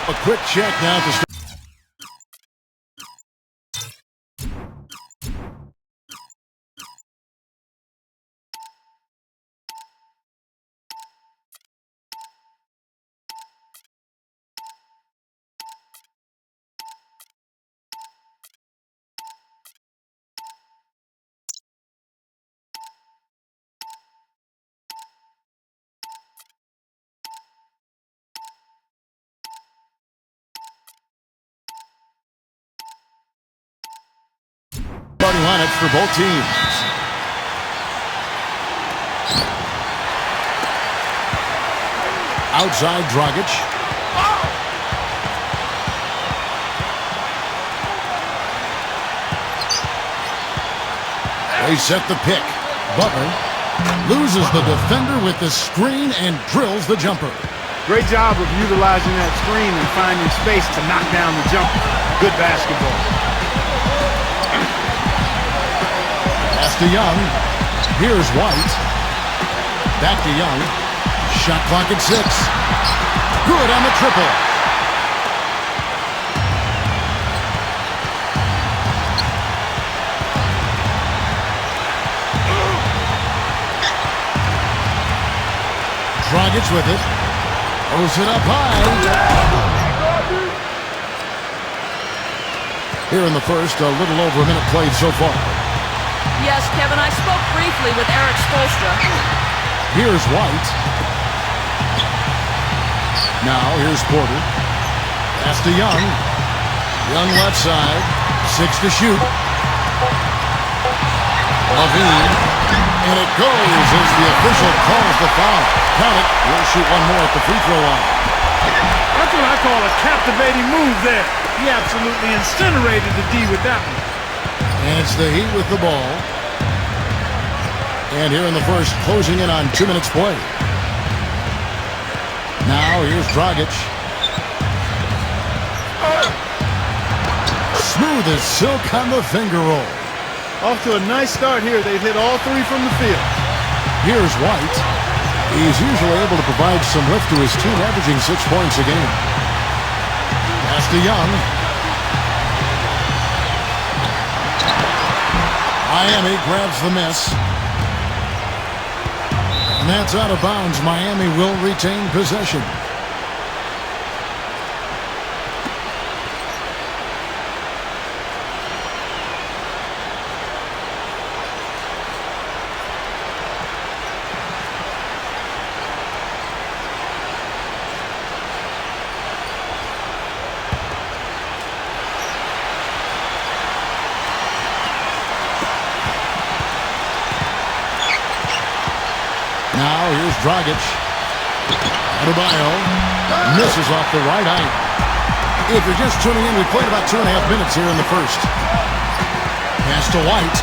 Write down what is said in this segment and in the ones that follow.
A quick check now to start. Starting lineups for both teams. Outside Dragic. They set the pick. Butler loses the defender with the screen and drills the jumper. Great job of utilizing that screen and finding space to knock down the jumper. Good basketball. Pass to Young. Here's White. Back to Young. Shot clock at 6. Good on the triple. Dragic with it. Throws it up high. Here in the first, a little over a minute played so far. Yes, Kevin, I spoke briefly with Eric Spoelstra. Here's White. Now, here's Porter. Pass to Young. Young left side. 6 to shoot. Levine. And it goes as the official calls the foul. Count it. We'll shoot one more at the free throw line. That's what I call a captivating move there. He absolutely incinerated the D with that one. And it's the Heat with the ball. And here in the first, closing in on 2 minutes play. Now here's Dragic. Smooth as silk on the finger roll. Off to a nice start here. They've hit all 3 from the field. Here's White. He's usually able to provide some lift to his team, averaging 6 points a game. Pass to Young. Miami grabs the miss. And that's out of bounds. Miami will retain possession. Now here's Dragic. Adebayo misses off the right eye. If you're just tuning in, we played about 2.5 minutes here in the first. Pass to White.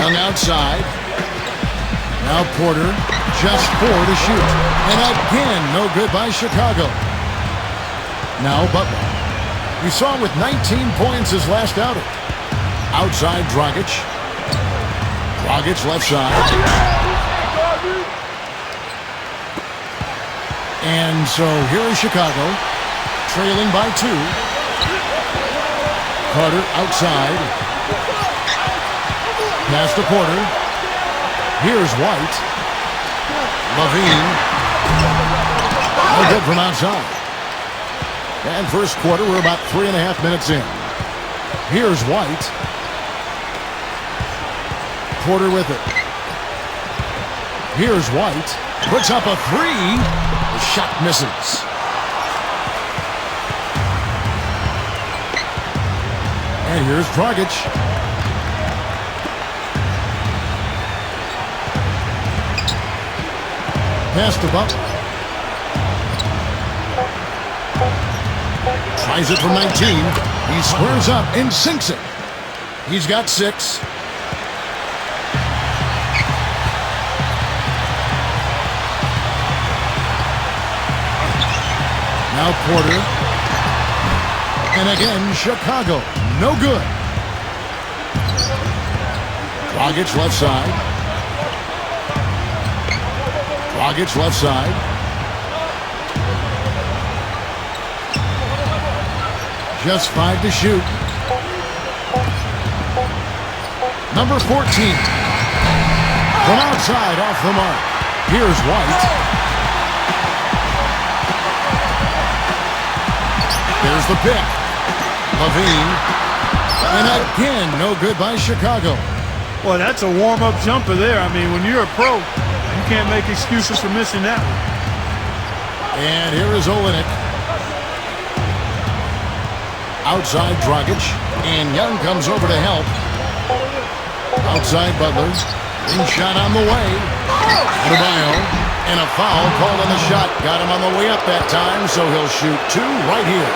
Young outside. Now Porter, just 4 to shoot. And again, no good by Chicago. Now Butler. We saw him with 19 points his last outing. Outside Dragic. Dragic left side. And so here is Chicago, trailing by 2. Carter outside. Pass to Porter. Here's White. Levine. No good from outside. And first quarter, we're about 3.5 minutes in. Here's White. Porter with it. Here's White. Puts up a 3. The shot misses. And here's Dragic. Pass to Butler. Tries it from 19. He squares up and sinks it. He's got 6. Now Porter. And again, Chicago. No good. Dragic left side. Dragic left side. Just 5 to shoot. Number 14. From outside, off the mark. Here's White. There's the pick. Levine. And again, no good by Chicago. Well, that's a warm-up jumper there. I mean, when you're a pro, you can't make excuses for missing that one. And here is Olenek. Outside Dragic. And Young comes over to help. Outside Butler. In shot on the way. Adebayo. And a foul called on the shot. Got him on the way up that time, so he'll shoot 2 right here.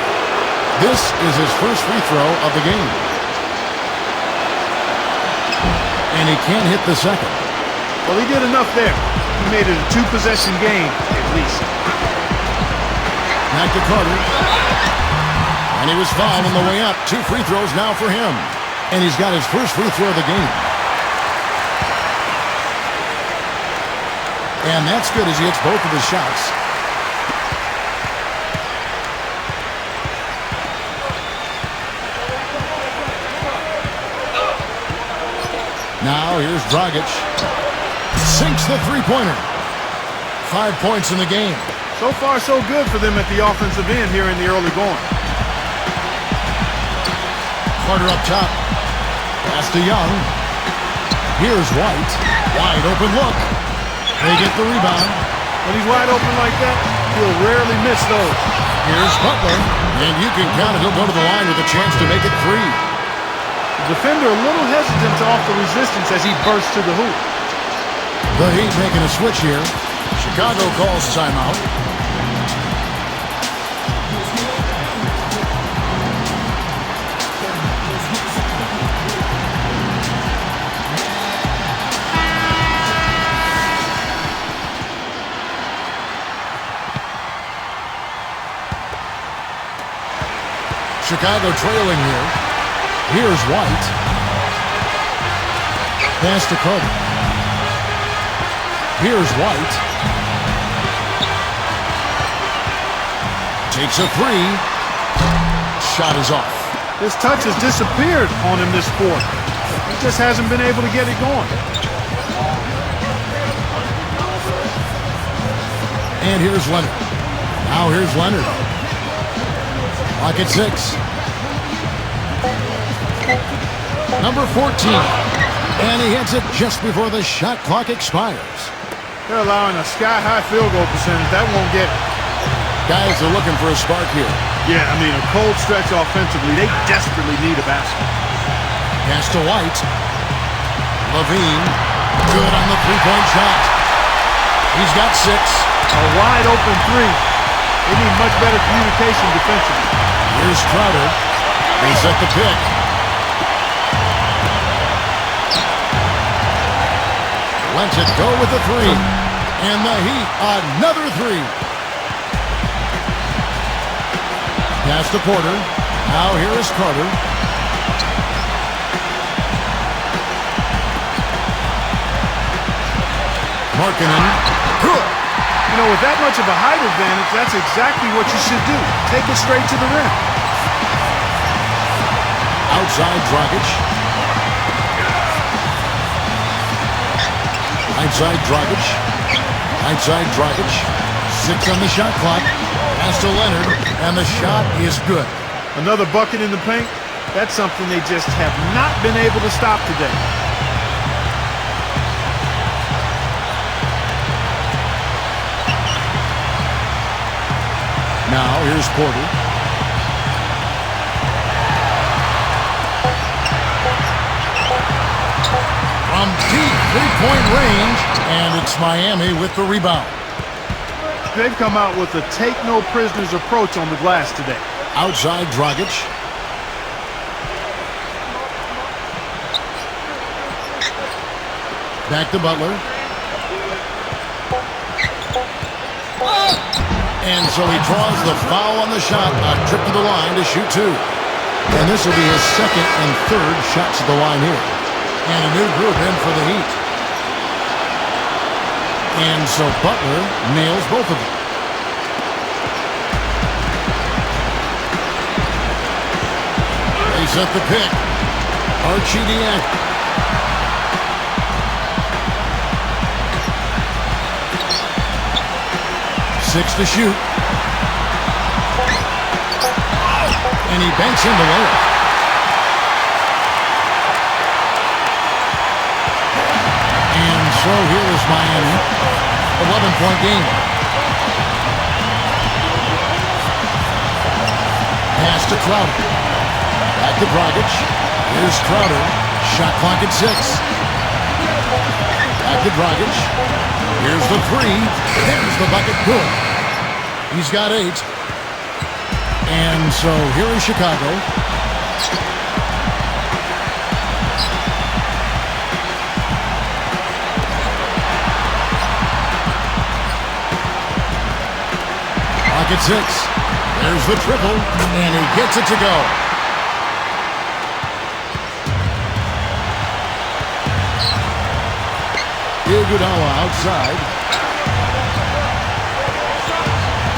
This is his first free throw of the game. And he can't hit the second. Well, he did enough there. He made it a 2-possession game, at least. Back to Carter. And he was fouled on the way up. 2 free throws now for him. And he's got his first free throw of the game. And that's good as he hits both of his shots. Now here's Dragic. Sinks the three-pointer. 5 points in the game. So far, so good for them at the offensive end here in the early going. Carter up top. Pass to Young. Here's White. Wide open look. They get the rebound. When he's wide open like that, he'll rarely miss those. Here's Butler. And you can count it. He'll go to the line with a chance to make it 3. The defender a little hesitant to offer resistance as he bursts to the hoop. The Heat making a switch here. Chicago calls timeout. Chicago trailing here. Here's White. Pass to Carter. Here's White. Takes a 3. Shot is off. His touch has disappeared on him this quarter. He just hasn't been able to get it going. And here's Leonard. Now here's Leonard. Lock at 6. Number 14. And he hits it just before the shot clock expires. They're allowing a sky-high field goal percentage. That won't get it. Guys are looking for a spark here. Yeah, I mean, a cold stretch offensively. They desperately need a basket. Pass to White. Levine. Good on the three-point shot. He's got 6. A wide-open 3. They need much better communication defensively. Here's Crowder. They set the pick. Lets it go with the 3. And the Heat, another 3. Pass to Porter. Now here is Carter. Markkanen. Good. You know, with that much of a height advantage, that's exactly what you should do. Take it straight to the rim. Outside Dragic. Outside Dragic. Outside Dragic. 6 on the shot clock. Pass to Leonard, and the shot is good. Another bucket in the paint. That's something they just have not been able to stop today. Now here's Porter. From deep three-point range, and it's Miami with the rebound. They've come out with a take-no-prisoners approach on the glass today. Outside Dragic. Back to Butler. And so he draws the foul on the shot. A trip to the line to shoot 2. And this will be his second and third shots at the line here. And a new group in for the Heat. And so Butler nails both of them. They set the pick. Archie Diak. Six to shoot. And he banks in the layup. And so here is Miami. 11-point game. Pass to Crowder. Back to Dragic. Here's Crowder. Shot clock at 6. Back to Dragic. Here's the three. There's the bucket. Good. He's got 8. And so here is Chicago. Clock at 6. There's the triple. And he gets it to go. Iguodala outside.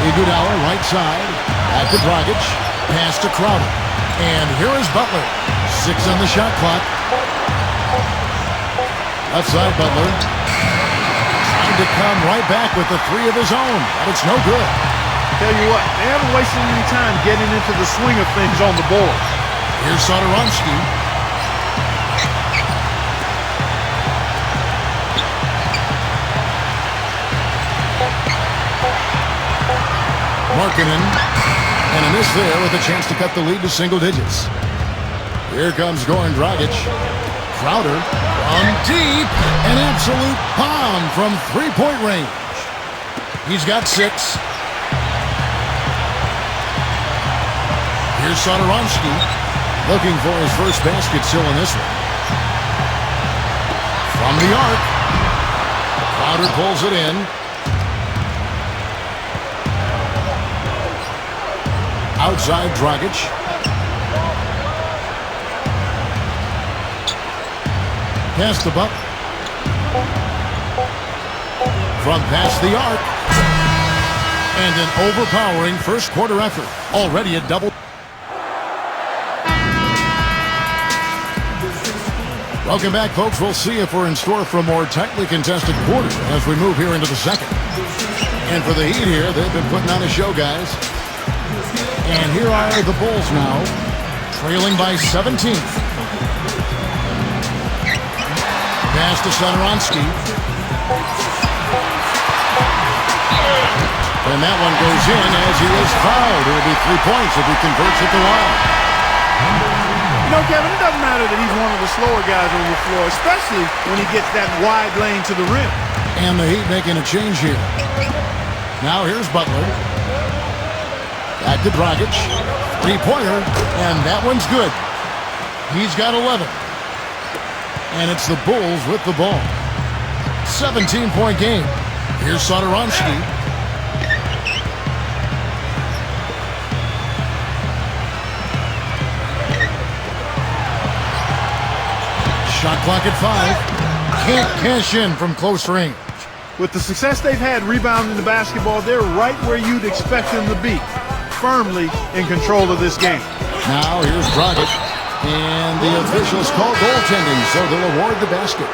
Iguodala right side. Back to Dragic. Pass to Crowder. And here is Butler. 6 on the shot clock. Left side Butler. Trying to come right back with the 3 of his own. But it's no good. Tell you what, they haven't wasted any time getting into the swing of things on the board. Here's Satoransky. Markkanen, and a miss there with a chance to cut the lead to single digits. Here comes Goran Dragic. Crowder from deep, an absolute bomb from three-point range. He's got 6. Here's Satoransky, looking for his first basket still in this one. From the arc, Crowder pulls it in. Outside Dragic. Pass the buck. From past the arc. And an overpowering first quarter effort. Already a double. Welcome back, folks. We'll see if we're in store for a more tightly contested quarter as we move here into the second. And for the Heat here, they've been putting on a show, guys. And here are the Bulls now, trailing by 17. Pass to Satoransky. And that one goes in as he is fouled. It will be 3 points if he converts at the line. You know, Kevin, it doesn't matter that he's one of the slower guys on the floor, especially when he gets that wide lane to the rim. And the Heat making a change here. Now here's Butler. Back to Dragic. Three-pointer, and that one's good. He's got 11. And it's the Bulls with the ball. 17-point game. Here's Satoransky. Shot clock at 5. Can't cash in from close range. With the success they've had rebounding the basketball, they're right where you'd expect them to be. Firmly in control of this game. Now here's Dragic, and the officials call goaltending, so they'll award the basket.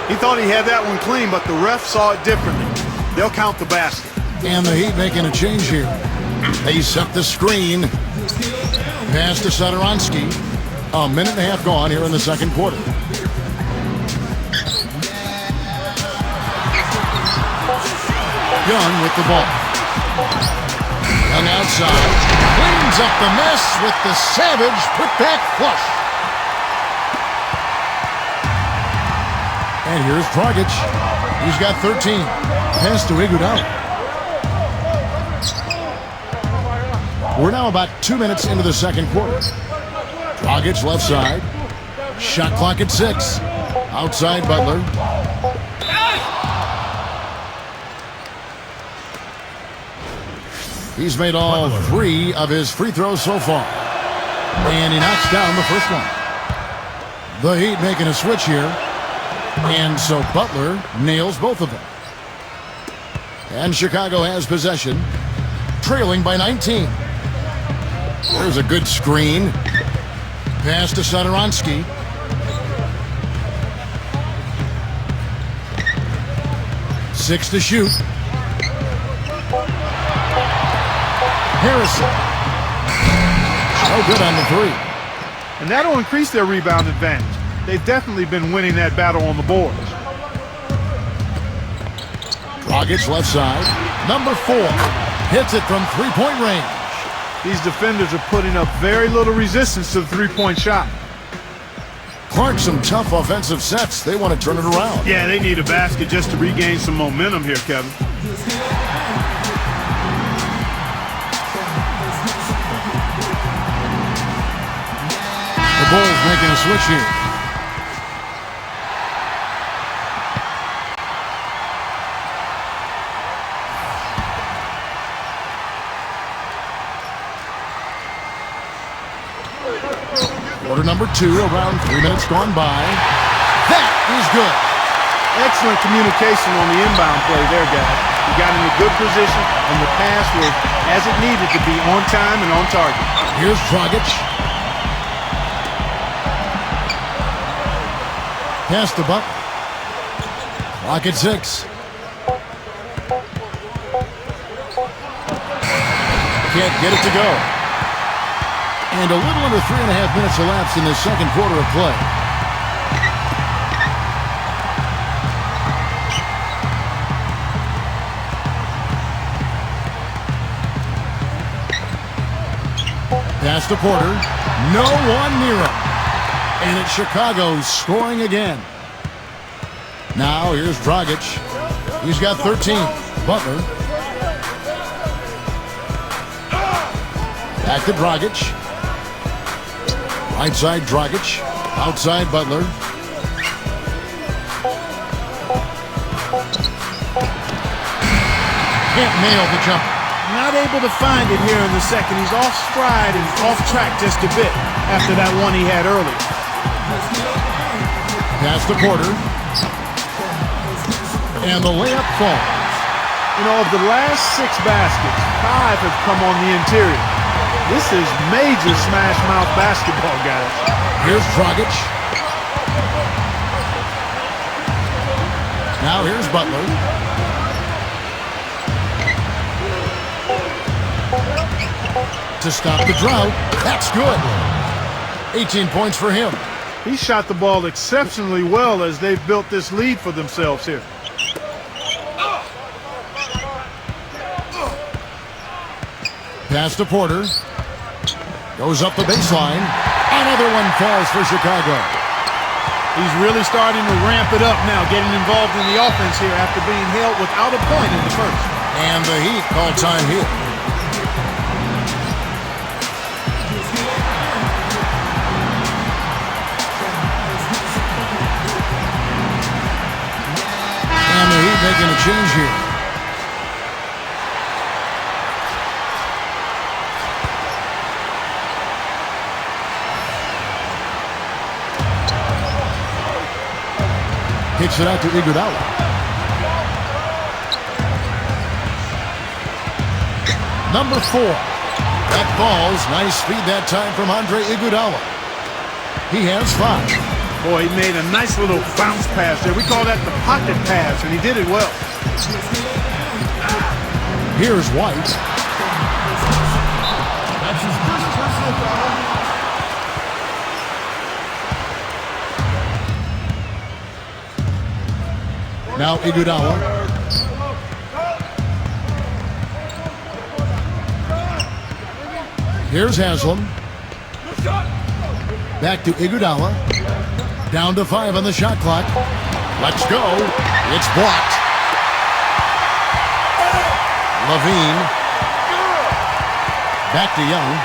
He thought he had that one clean, but the ref saw it differently. They'll count the basket. And the Heat making a change here. They set the screen. Pass to Satoransky. A minute and a half gone here in the second quarter. Young with the ball. Young outside, cleans up the mess with the savage put-back flush. And here's Dragic. He's got 13. Pass to Iguodala. We're now about 2 minutes into the second quarter. Dragic left side. Shot clock at 6. Outside Butler. He's made all 3 of his free throws so far. And he knocks down the first one. The Heat making a switch here. And so Butler nails both of them. And Chicago has possession, trailing by 19. There's a good screen. Pass to Satoransky. Six to shoot. Harrison. No good on the three. And that'll increase their rebound advantage. They've definitely been winning that battle on the boards. Dragic left side. Number 4 hits it from three-point range. These defenders are putting up very little resistance to the three-point shot. Clark, some tough offensive sets. They want to turn it around. Yeah, they need a basket just to regain some momentum here, Kevin. The Bulls making a switch here. Quarter number 2, around 3 minutes gone by. That is good. Excellent communication on the inbound play there, guys. He got in a good position, and the pass was as it needed to be, on time and on target. Here's Dragic. Pass to Buck. Clock at 6. Can't get it to go. And a little under 3.5 minutes elapsed in the second quarter of play. Pass to Porter. No one near him. And it's Chicago scoring again. Now here's Dragic. He's got 13. Butler. Back to Dragic. Right side Dragic. Outside Butler. Can't nail the jumper. Not able to find it here in the second. He's off stride and off track just a bit after that one he had earlier. Pass to Porter. And the layup falls. You know, of the last 6 baskets, 5 have come on the interior. This is major smash mouth basketball, guys. Here's Dragic. Now here's Butler. To stop the drought. That's good. 18 points for him. He shot the ball exceptionally well as they've built this lead for themselves here. Pass to Porter. Goes up the baseline. Another one falls for Chicago. He's really starting to ramp it up now, getting involved in the offense here after being held without a point in the first. And the Heat call time here. And the Heat making a change here. Kicks it out to Iguodala. Number 4. That falls. Nice speed that time from Andre Iguodala. He has 5. Boy, he made a nice little bounce pass there. We call that the pocket pass, and he did it well. Here's White. That's his first personal foul. Now Iguodala. Here's Haslam. Back to Iguodala. Down to 5 on the shot clock. Let's go. It's blocked. Levine. Back to Young.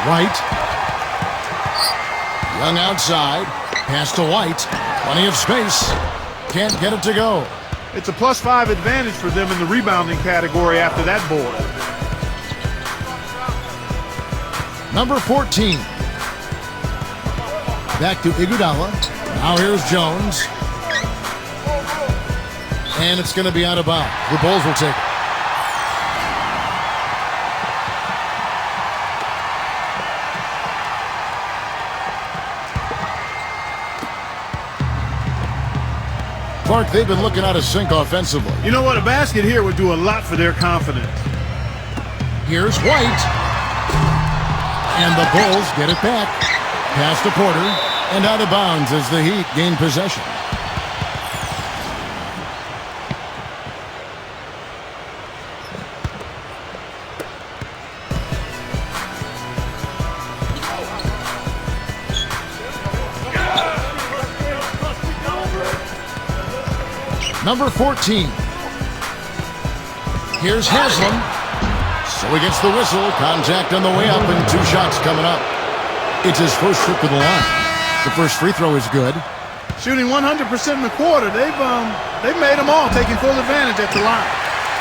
White. Young outside. Pass to White. Plenty of space. Can't get it to go. It's a +5 advantage for them in the rebounding category after that board. Number 14. Back to Iguodala. Now here's Jones. And it's going to be out of bounds. The Bulls will take it. Clark, they've been looking out of sync offensively. You know what? A basket here would do a lot for their confidence. Here's White. And the Bulls get it back. Pass to Porter. And out of bounds as the Heat gain possession. Number 14. Here's Haslam. So he gets the whistle. Contact on the way up and 2 shots coming up. It's his first trip to the line. The first free throw is good. Shooting 100% in the quarter. They've made them all, taking full advantage at the line.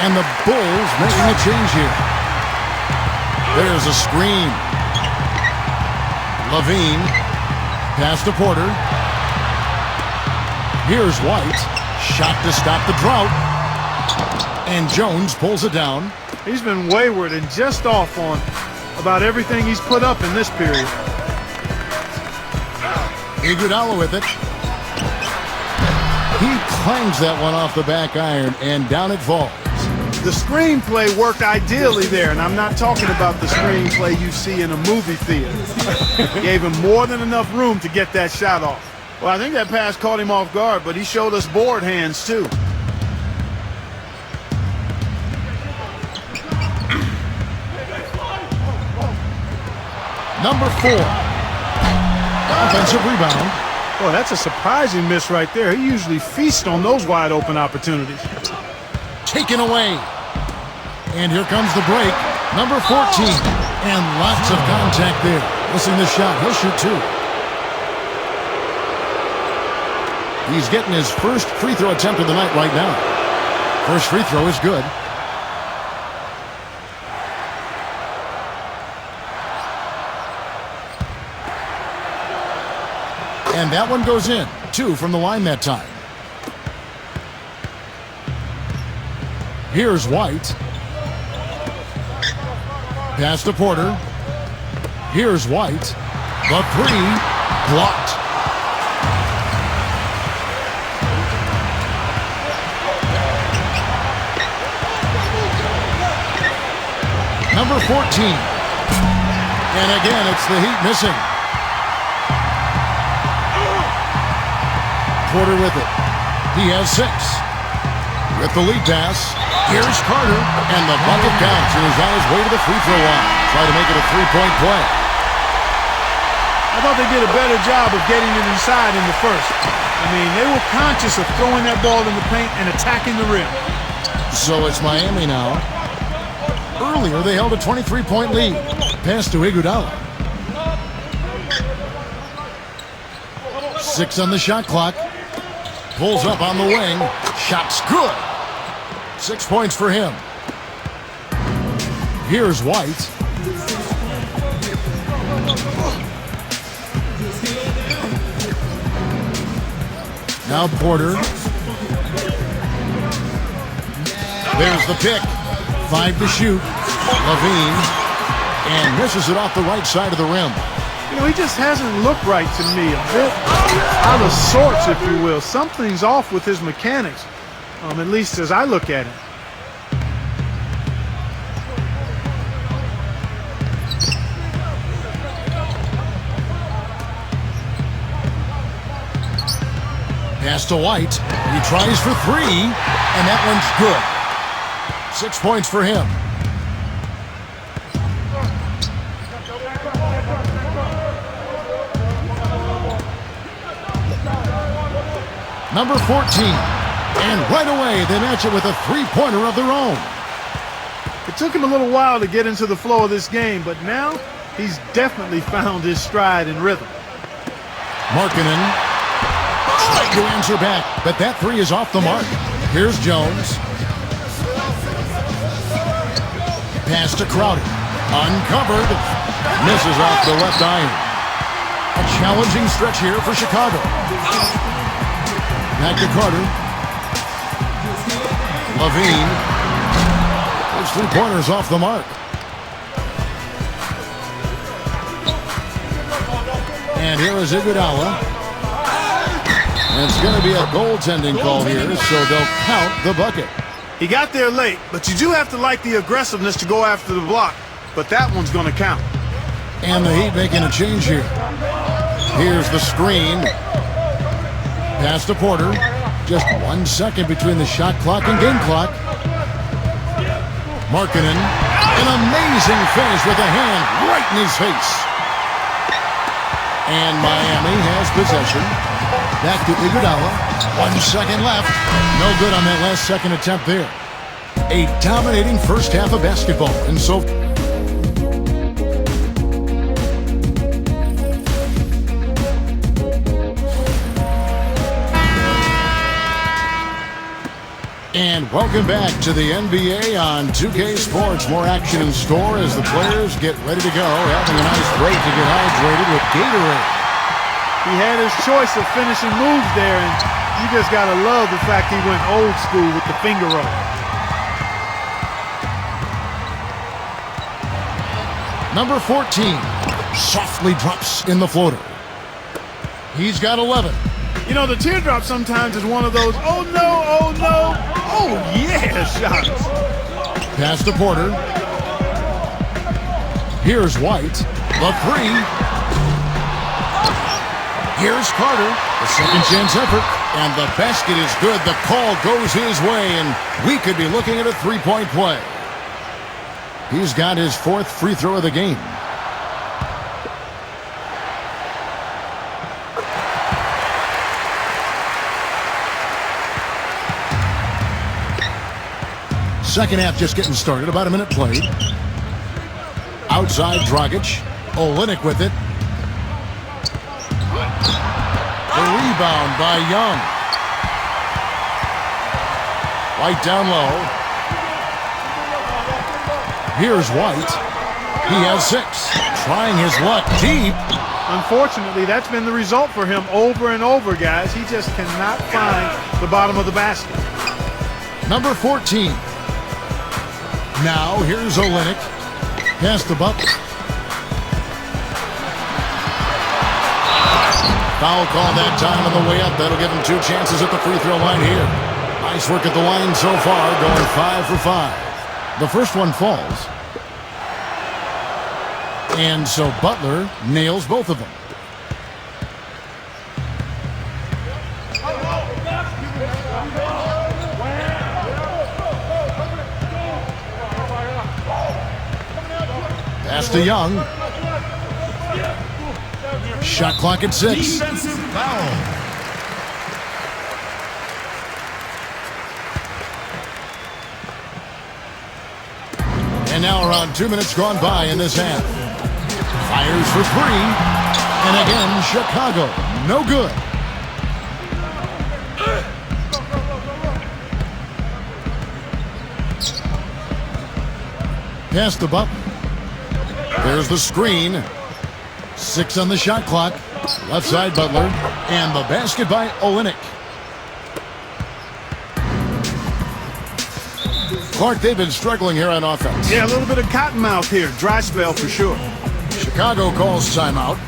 And the Bulls making a change here. There's a screen. Levine. Pass to Porter. Here's White. Shot to stop the drought. And Jones pulls it down. He's been wayward and just off on about everything he's put up in this period. Iguodala with it. He clangs that one off the back iron, and down it falls. The screenplay worked ideally there, and I'm not talking about the screenplay you see in a movie theater. Gave him more than enough room to get that shot off. Well, I think that pass caught him off guard, but he showed us board hands, too. Number 4. Offensive rebound. Boy, that's a surprising miss right there. He usually feasts on those wide open opportunities. Taken away. And here comes the break. Number 14. And lots of contact there. Missing the shot. He'll shoot 2. He's getting his first free throw attempt of the night right now. First free throw is good. And that one goes in. 2 from the line that time. Here's White. Pass to Porter. Here's White. The 3 blocked. Number 14. And again, it's the Heat missing. Porter with it. He has 6. With the lead pass, here's Carter. And the bucket counts, and he's on his way to the free throw line. Try to make it a 3-point play. I thought they did a better job of getting it inside in the first. I mean, they were conscious of throwing that ball in the paint and attacking the rim. So it's Miami now. Earlier, they held a 23-point lead. Pass to Iguodala. 6 on the shot clock. Pulls up on the wing. Shot's good. 6 points for him. Here's White. Now Porter. There's the pick. 5 to shoot. Levine. And misses it off the right side of the rim. You know, he just hasn't looked right to me. A bit out of sorts, if you will. Something's off with his mechanics, at least as I look at him. Pass to White. He tries for 3, and that one's good. 6 points for him. Number 14. And right away, they match it with a 3-pointer of their own. It took him a little while to get into the flow of this game, but now he's definitely found his stride and rhythm. Markkanen trying to answer back, but that 3 is off the mark. Here's Jones. Pass to Crowder. Uncovered. Misses off the left iron. A challenging stretch here for Chicago. Back to Carter. Levine. Those 3-pointers off the mark. And here is Iguodala. And it's going to be a goaltending call here, so they'll count the bucket. He got there late, but you do have to like the aggressiveness to go after the block. But that one's going to count. And the Heat making a change here. Here's the screen. Pass to Porter. Just 1 second between the shot clock and game clock. Markkanen. An amazing finish with a hand right in his face. And Miami has possession. Back to Iguodala. 1 second left. No good on that last second attempt there. A dominating first half of basketball. And so... And welcome back to the NBA on 2K Sports. More action in store as the players get ready to go. Having a nice break to get hydrated with Gatorade. He had his choice of finishing moves there, and you just got to love the fact he went old school with the finger roll. Number 14 softly drops in the floater. He's got 11. You know, the teardrop sometimes is one of those, oh no, oh yeah shots. Pass to Porter. Here's White. The three. Here's Carter. The second chance effort. And the basket is good. The call goes his way, and we could be looking at a three-point play. He's got his fourth free throw of the game. Second half just getting started. About a minute played. Outside Dragic. Olynyk with it. The rebound by Young. White down low. Here's White. He has 6. Trying his luck deep. Unfortunately, that's been the result for him over and over, guys. He just cannot find the bottom of the basket. Number 14. Now, here's Olynyk. Pass to Butler. Foul call that time on the way up. That'll give him 2 chances at the free throw line here. Nice work at the line so far, going 5 for 5. The first one falls. And so Butler nails both of them. Pass to Young. Shot clock at 6. Defensive foul. And now around 2 minutes gone by in this half. Fires for 3. And again, Chicago. No good. Pass to Butler. There's the screen. 6 on the shot clock. Left side Butler. And the basket by Olynyk. Clark, they've been struggling here on offense. Yeah, a little bit of cottonmouth here. Dry spell for sure. Chicago calls timeout.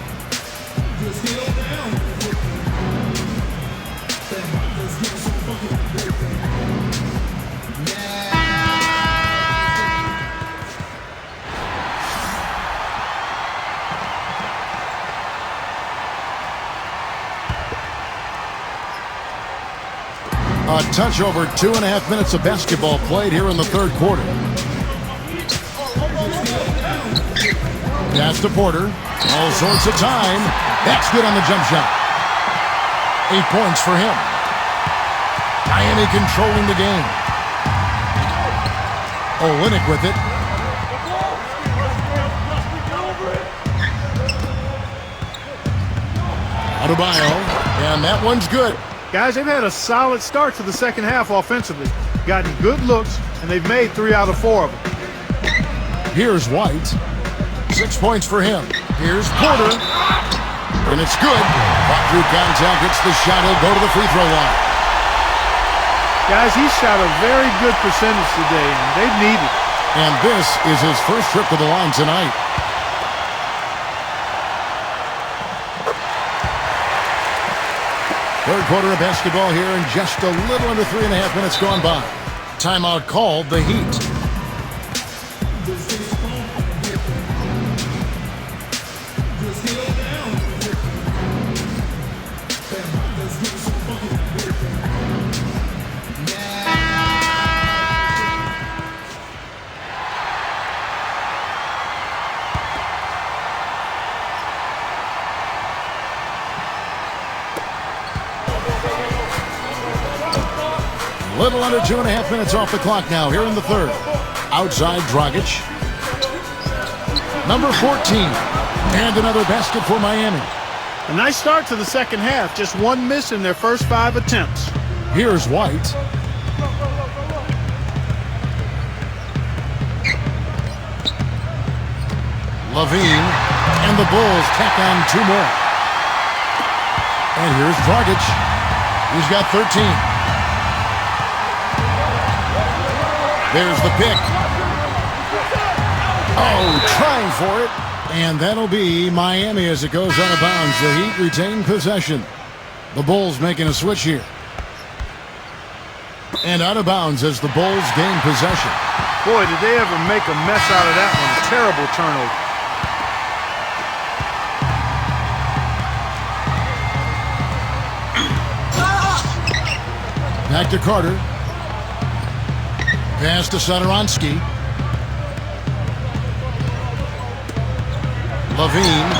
A touch over 2.5 minutes of basketball played here in the third quarter. Pass to Porter. All sorts of time. That's good on the jump shot. 8 points for him. Miami controlling the game. Olynyk with it. Adebayo. And that one's good. Guys, they've had a solid start to the second half offensively. Gotten good looks, and they've made 3 out of 4 of them. Here's White. 6 points for him. Here's Porter. And it's good. Fought through contact, gets the shot. He'll go to the free throw line. Guys, he shot a very good percentage today, and they need it. And this is his first trip to the line tonight. Third quarter of basketball here, and just a little under 3.5 minutes gone by. Timeout called, the Heat. Little under 2.5 minutes off the clock now here in the third. Outside Dragic. Number 14. And another basket for Miami. A nice start to the second half. Just one miss in their first 5 attempts. Here's White. Levine. And the Bulls tack on 2 more. And here's Dragic. He's got 13. There's the pick. Oh, trying for it. And that'll be Miami as it goes out of bounds. The Heat retain possession. The Bulls making a switch here. And out of bounds as the Bulls gain possession. Boy, did they ever make a mess out of that one. Terrible turnover. Back to Carter. Pass to Satoransky. Levine.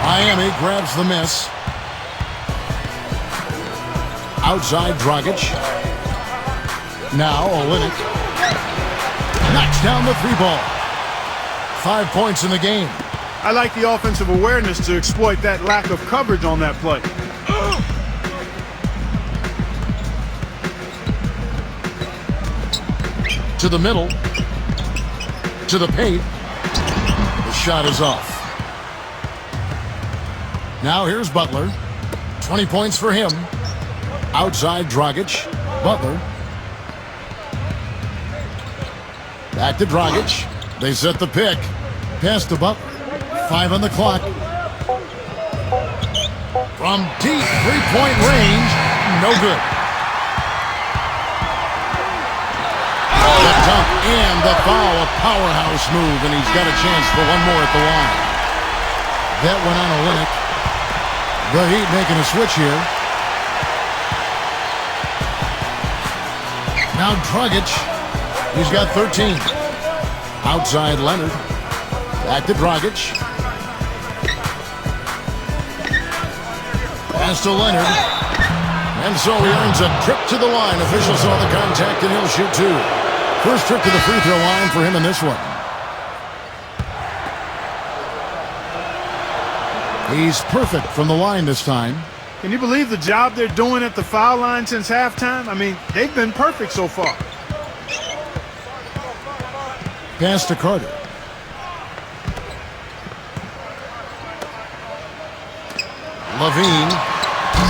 Miami grabs the miss. Outside Dragic. Now Olynyk. Knocks down the 3-ball. 5 points in the game. I like the offensive awareness to exploit that lack of coverage on that play. To the middle. To the paint. The shot is off. Now here's Butler. 20 points for him. Outside Dragic. Butler. Back to Dragic. They set the pick. Pass to Butler. 5 on the clock. From deep 3-point range. No good. The dunk and the foul. A powerhouse move, and he's got a chance for one more at the line. That went on Olynyk. The Heat making a switch here. Now Dragic. He's got 13. Outside Leonard. Back to Dragic. Pass to Leonard. And so he earns a trip to the line. Officials saw the contact, and he'll shoot 2. First trip to the free throw line for him in this one. He's perfect from the line this time. Can you believe the job they're doing at the foul line since halftime? I mean, they've been perfect so far. Pass to Carter. Levine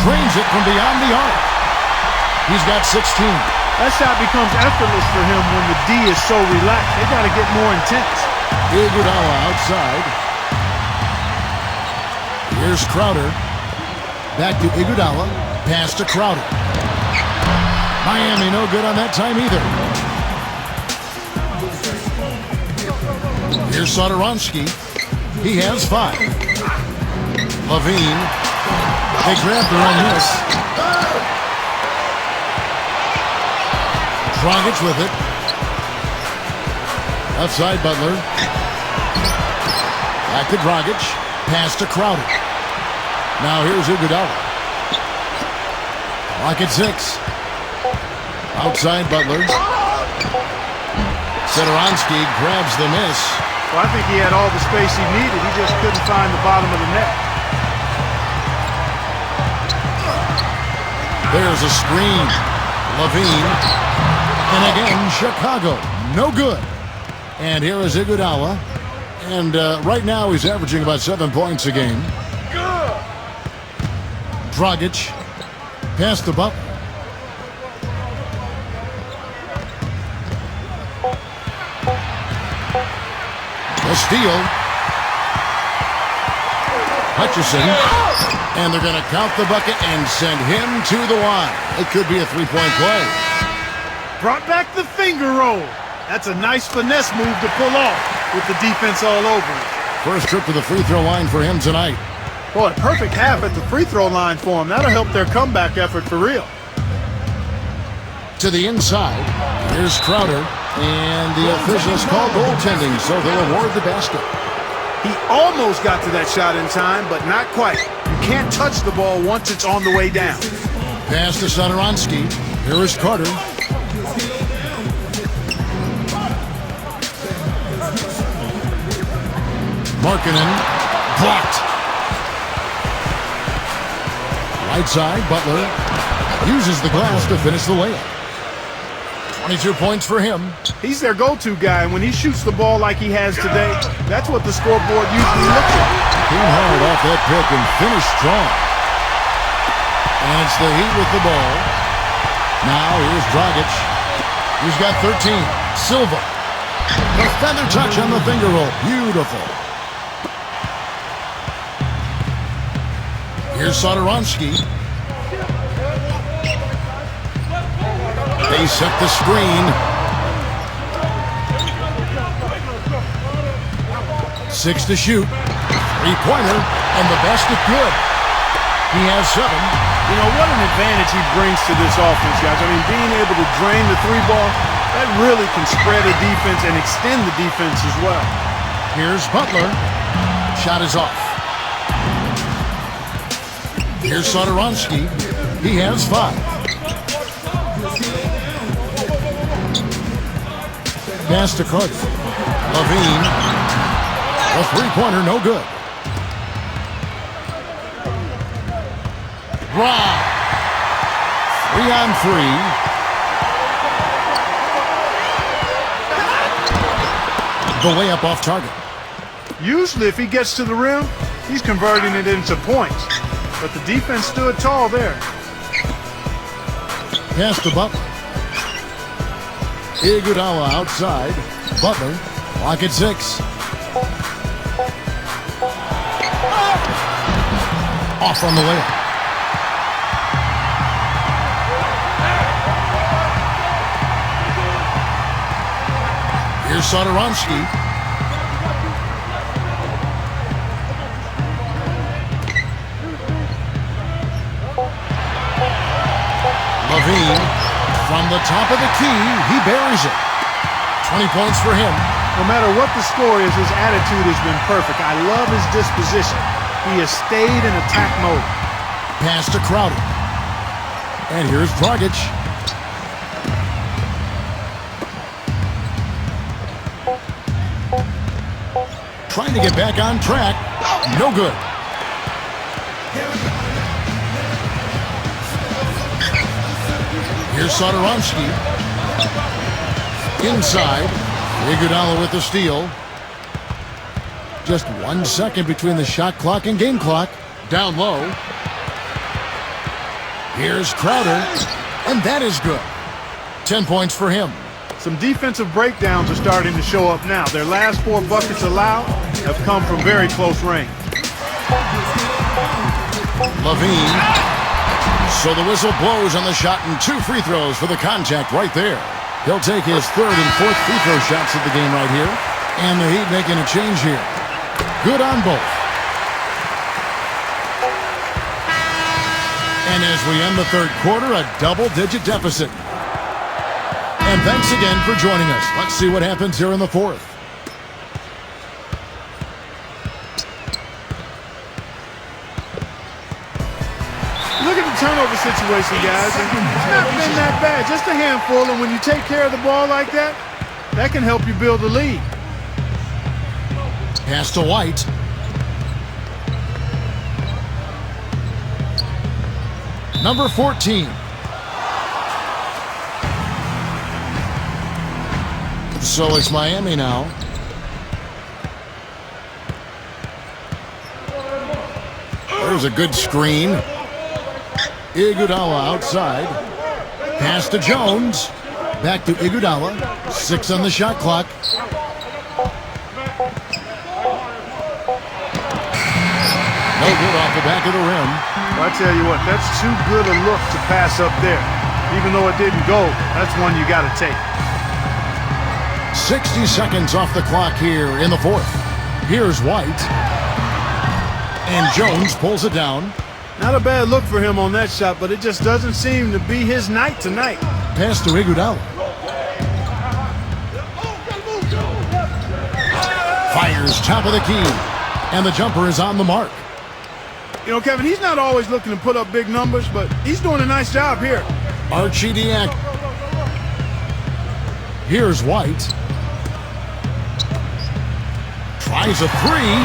drains it from beyond the arc. He's got 16. That shot becomes effortless for him when the D is so relaxed. They got to get more intense. Iguodala outside. Here's Crowder. Back to Iguodala. Pass to Crowder. Miami no good on that time either. Here's Satoransky. He has 5. Levine. They grab their own miss. Dragic with it. Outside Butler. Back to Dragic. Pass to Crowder. Now here's Iguodala. Lock at 6. Outside Butler. Satoransky grabs the miss. Well, I think he had all the space he needed. He just couldn't find the bottom of the net. There's a screen. Levine. And again, Chicago. No good. And here is Iguodala. And right now he's averaging about 7 points a game. Dragic. Pass to Butler. The steal. Hutchison. And they're going to count the bucket and send him to the line. It could be a three-point play. Brought back the finger roll. That's a nice finesse move to pull off with the defense all over it. First trip to the free throw line for him tonight. Boy, perfect half at the free throw line for him. That'll help their comeback effort for real. To the inside. Here's Crowder. And the officials call goaltending, so they'll award the basket. He almost got to that shot in time, but not quite. You can't touch the ball once it's on the way down. Pass to Satoransky. Here is Carter. Markkanen. Blocked. Right side, Butler uses the glass to finish the layup. 22 points for him. He's their go-to guy, and when he shoots the ball like he has today, that's what the scoreboard usually looks at. Came hard off that pick and finished strong. And it's the Heat with the ball. Now here's Dragic. He's got 13. Silva. The feather touch on the finger roll. Beautiful. Here's Satoransky. They set the screen. 6 to shoot. Three-pointer, and the basket good. He has 7. You know, what an advantage he brings to this offense, guys. I mean, being able to drain the three ball, that really can spread a defense and extend the defense as well. Here's Butler. Shot is off. Here's Satoransky. He has 5. Pass to Carter. Levine. A three-pointer, no good. Wow. 3-on-3. The layup off target. Usually, if he gets to the rim, he's converting it into points. But the defense stood tall there. Pass to Butler. Iguodala outside. Butler, clock at 6. Off on the layup. Here's Satoransky. Levine. From the top of the key, he buries it. 20 points for him. No matter what the score is, his attitude has been perfect. I love his disposition. He has stayed in attack mode. Pass to Crowder. And here's Dragic. Trying to get back on track. No good. Here's Satoransky. Inside. Iguodala with the steal. Just 1 second between the shot clock and game clock. Down low. Here's Crowder. And that is good. 10 points for him. Some defensive breakdowns are starting to show up now. Their last 4 buckets allowed have come from very close range. Levine. So the whistle blows on the shot and 2 free throws for the contact right there. He'll take his 3rd and 4th free throw shots of the game right here. And the Heat making a change here. Good on both. And as we end the 3rd quarter, a double-digit deficit. And thanks again for joining us. Let's see what happens here in the 4th. Look at the turnover situation, guys. It's not been that bad, just a handful. And when you take care of the ball like that, that can help you build a lead. Pass to White. Number 14. So it's Miami now. There's a good screen. Iguodala outside. Pass to Jones. Back to Iguodala. 6 on the shot clock. No good off the back of the rim. Well, I tell you what, that's too good a look to pass up there. Even though it didn't go, that's one you got to take. 60 seconds off the clock here in the fourth. Here's White. And Jones pulls it down. Not a bad look for him on that shot, but it just doesn't seem to be his night tonight. Pass to Iguodala. Fires top of the key. And the jumper is on the mark. You know, Kevin, he's not always looking to put up big numbers, but he's doing a nice job here. Archidiak. Here's White. Tries a three.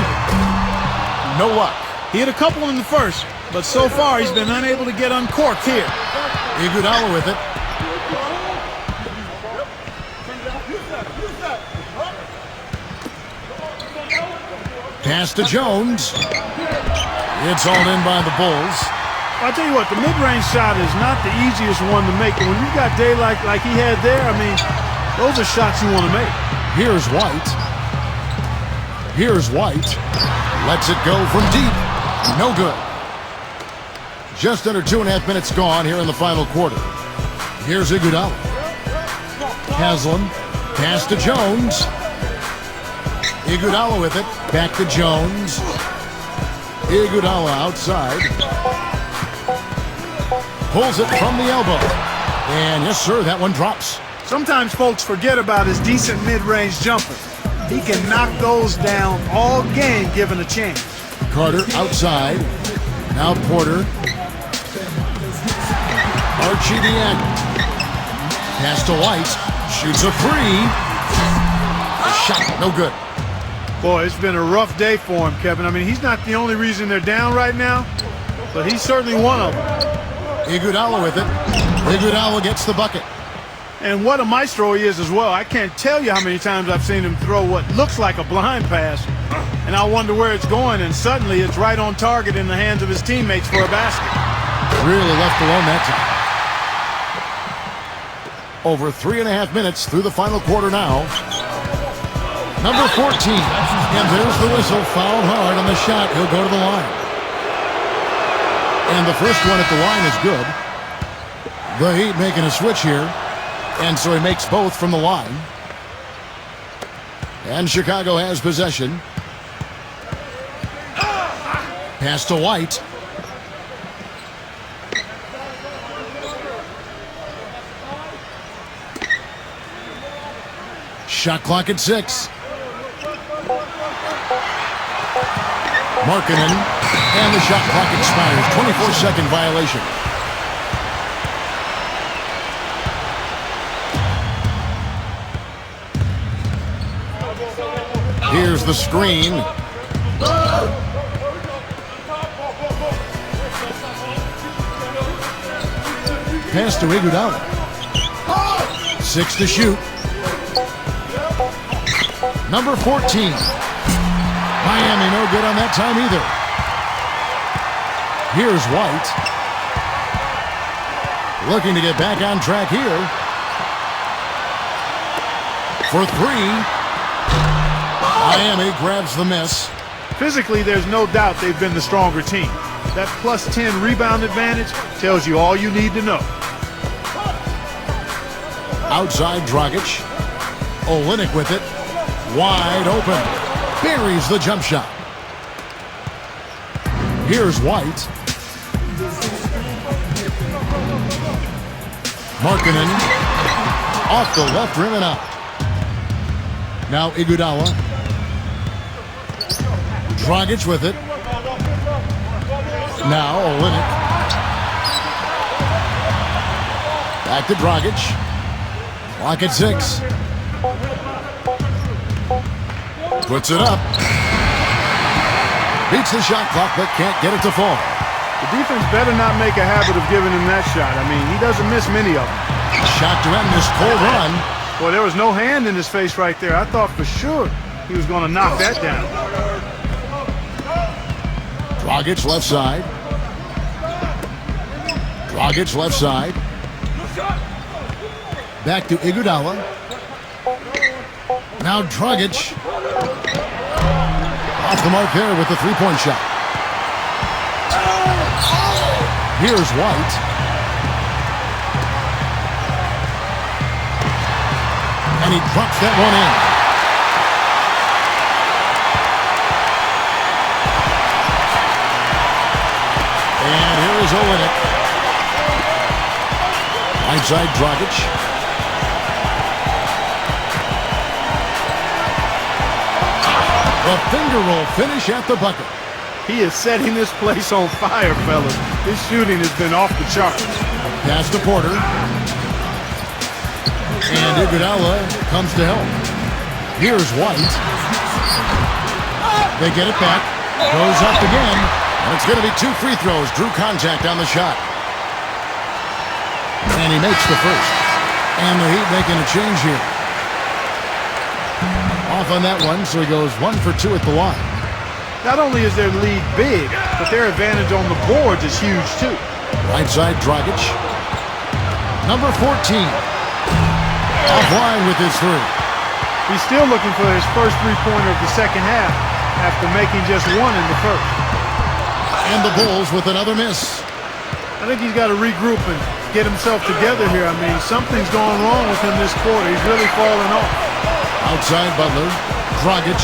No luck. He hit a couple in the first, but so far he's been unable to get uncorked here. Iguodala with it. Pass to Jones. It's all in by the Bulls. I'll tell you what, the mid-range shot is not the easiest one to make. And when you've got daylight like he had there, I mean, those are shots you want to make. Here's White. Here's White. Lets it go from deep. No good. Just under 2.5 minutes gone here in the final quarter. Here's Iguodala. Haslam. Pass to Jones. Iguodala with it. Back to Jones. Iguodala outside. Pulls it from the elbow. And yes, sir, that one drops. Sometimes folks forget about his decent mid-range jumper. He can knock those down all game given a chance. Carter outside. Now Porter. Archidiak. Pass to White. Shoots a three. A shot, no good. Boy, it's been a rough day for him, Kevin. I mean, he's not the only reason they're down right now, but he's certainly one of them. Iguodala with it. Iguodala gets the bucket. And what a maestro he is as well. I can't tell you how many times I've seen him throw what looks like a blind pass, and I wonder where it's going, and suddenly it's right on target in the hands of his teammates for a basket. Really left alone that time. Over 3.5 minutes through the final quarter now. Number 14. And there's the whistle. Fouled hard on the shot. He'll go to the line. And the first one at the line is good. The Heat making a switch here. And so he makes both from the line. And Chicago has possession. Pass to White. Shot clock at 6. Markkanen, and the shot clock expires. 24-second violation. Here's the screen. Pass to Iguodala. 6 to shoot. Number 14. Miami no good on that time either. Here's White. Looking to get back on track here. For 3. Miami grabs the miss. Physically, there's no doubt they've been the stronger team. That plus 10 rebound advantage tells you all you need to know. Outside Dragic. Olynyk with it. Wide open. Buries the jump shot. Here's White. Markkanen. Off the left rim and out. Now Iguodala. Dragic with it. Now Olynyk. Back to Dragic. Clock at 6. Puts it up. Beats the shot clock, but can't get it to fall. The defense better not make a habit of giving him that shot. I mean, he doesn't miss many of them. Shot to end this cold run. Boy, there was no hand in his face right there. I thought for sure he was going to knock that down. Dragic left side. Dragic left side. Back to Iguodala. Now Dragic. Off the mark there with the three-point shot. Here's White. And he drops that one in. And here is Olenek. Right side, Dragic. A finger roll finish at the bucket. He is setting this place on fire, fellas. His shooting has been off the charts. Pass to Porter. And Iguodala comes to help. Here's White. They get it back. Goes up again. And it's going to be 2 free throws. Drew contact on the shot. And he makes the first. And the Heat making a change here. Off on that one, so he goes 1 for 2 at the line. Not only is their lead big, but their advantage on the boards is huge too. Right side, Dragic. Number 14. Offline with his 3. He's still looking for his first three-pointer of the second half after making just 1 in the first. And the Bulls with another miss. I think he's got to regroup and get himself together here. I mean, something's going wrong with him this quarter. He's really falling off. Outside Butler, Dragic.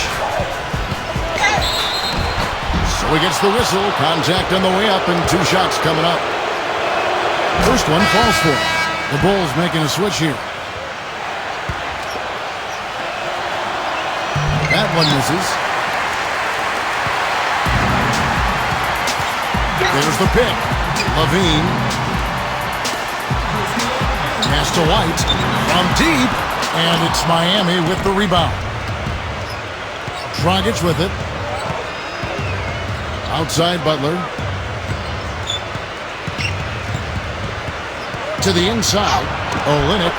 So he gets the whistle. Contact on the way up and 2 shots coming up. First one falls for him. The Bulls making a switch here. That one misses. There's the pick. Levine. Pass to White. From deep. And it's Miami with the rebound. Dragic with it. Outside Butler. To the inside. Olenek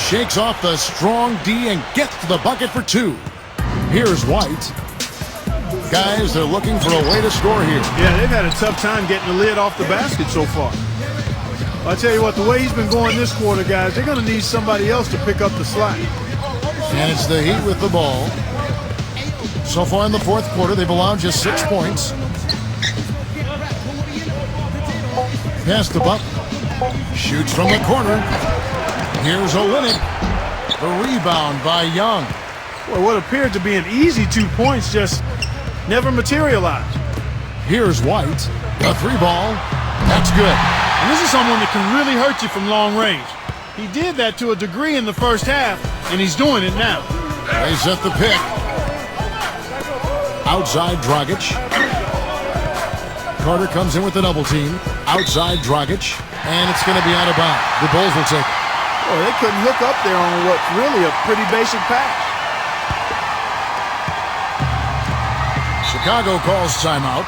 shakes off the strong D and gets to the bucket for 2. Here's White. Guys, they're looking for a way to score here. Yeah, they've had a tough time getting the lid off the basket so far. I'll tell you what, the way he's been going this quarter, guys, they're going to need somebody else to pick up the slack. And it's the Heat with the ball. So far in the fourth quarter, they've allowed just 6 points. Pass to Butler. Shoots from the corner. Here's Olenek. The rebound by Young. Well, what appeared to be an easy 2 points just never materialized. Here's White. The 3-ball. That's good. And this is someone that can really hurt you from long range. He did that to a degree in the first half, and he's doing it now. They set the pick. Outside Dragic. Carter comes in with the double team. Outside Dragic. And it's going to be out of bounds. The Bulls will take it. Well, they couldn't hook up there on what's really a pretty basic pass. Chicago calls timeout.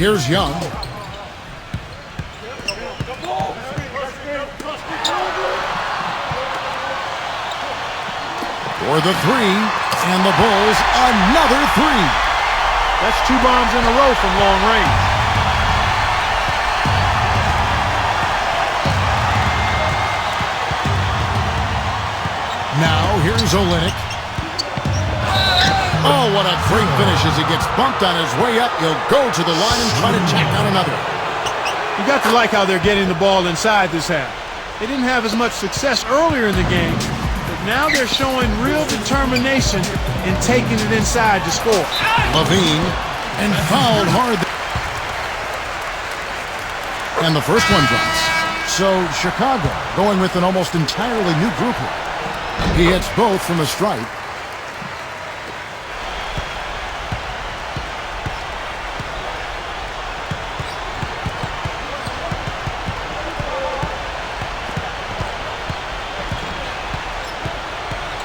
Here's Young. For the 3, and the Bulls another 3. That's 2 bombs in a row from long range. Now here's Olenek. Oh, what a great finish as he gets bumped on his way up. He'll go to the line and try to tack on another. You got to like how they're getting the ball inside this half. They didn't have as much success earlier in the game, but now they're showing real determination in taking it inside to score. Levine, and fouled hard. And the first one drops. So Chicago going with an almost entirely new group here. He hits both from the stripe.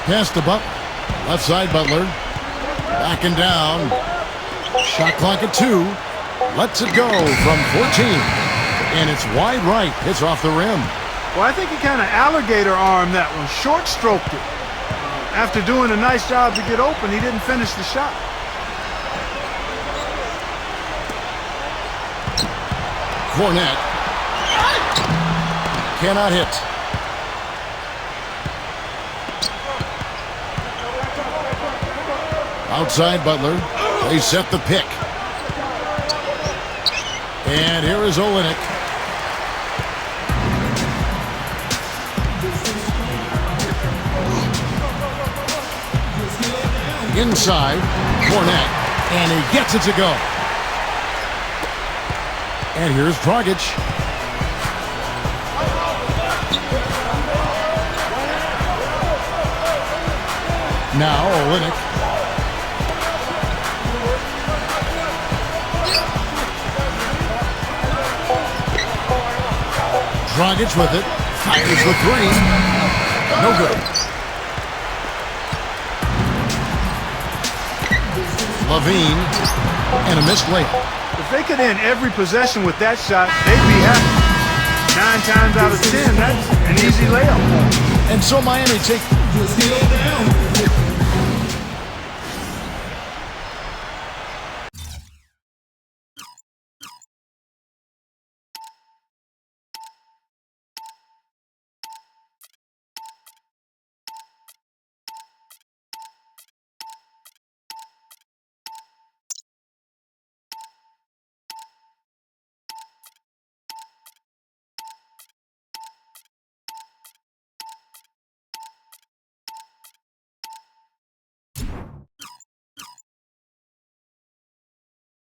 Pass to Butler. Left side Butler. Backing down. Shot clock at 2. Lets it go from 14. And it's wide right. Hits off the rim. Well, I think he kind of alligator armed that one. Short stroked it. After doing a nice job to get open, he didn't finish the shot. Cornette cannot hit. Outside Butler. They set the pick. And here is Olynyk. Inside, Cornette, and he gets it to go. And here's Dragic. Now Olynyk. Dragic with it. Fires the three. No good. Levine, and a missed layup. If they could end every possession with that shot, they'd be happy. 9 times out of 10, that's an easy layup. And so Miami take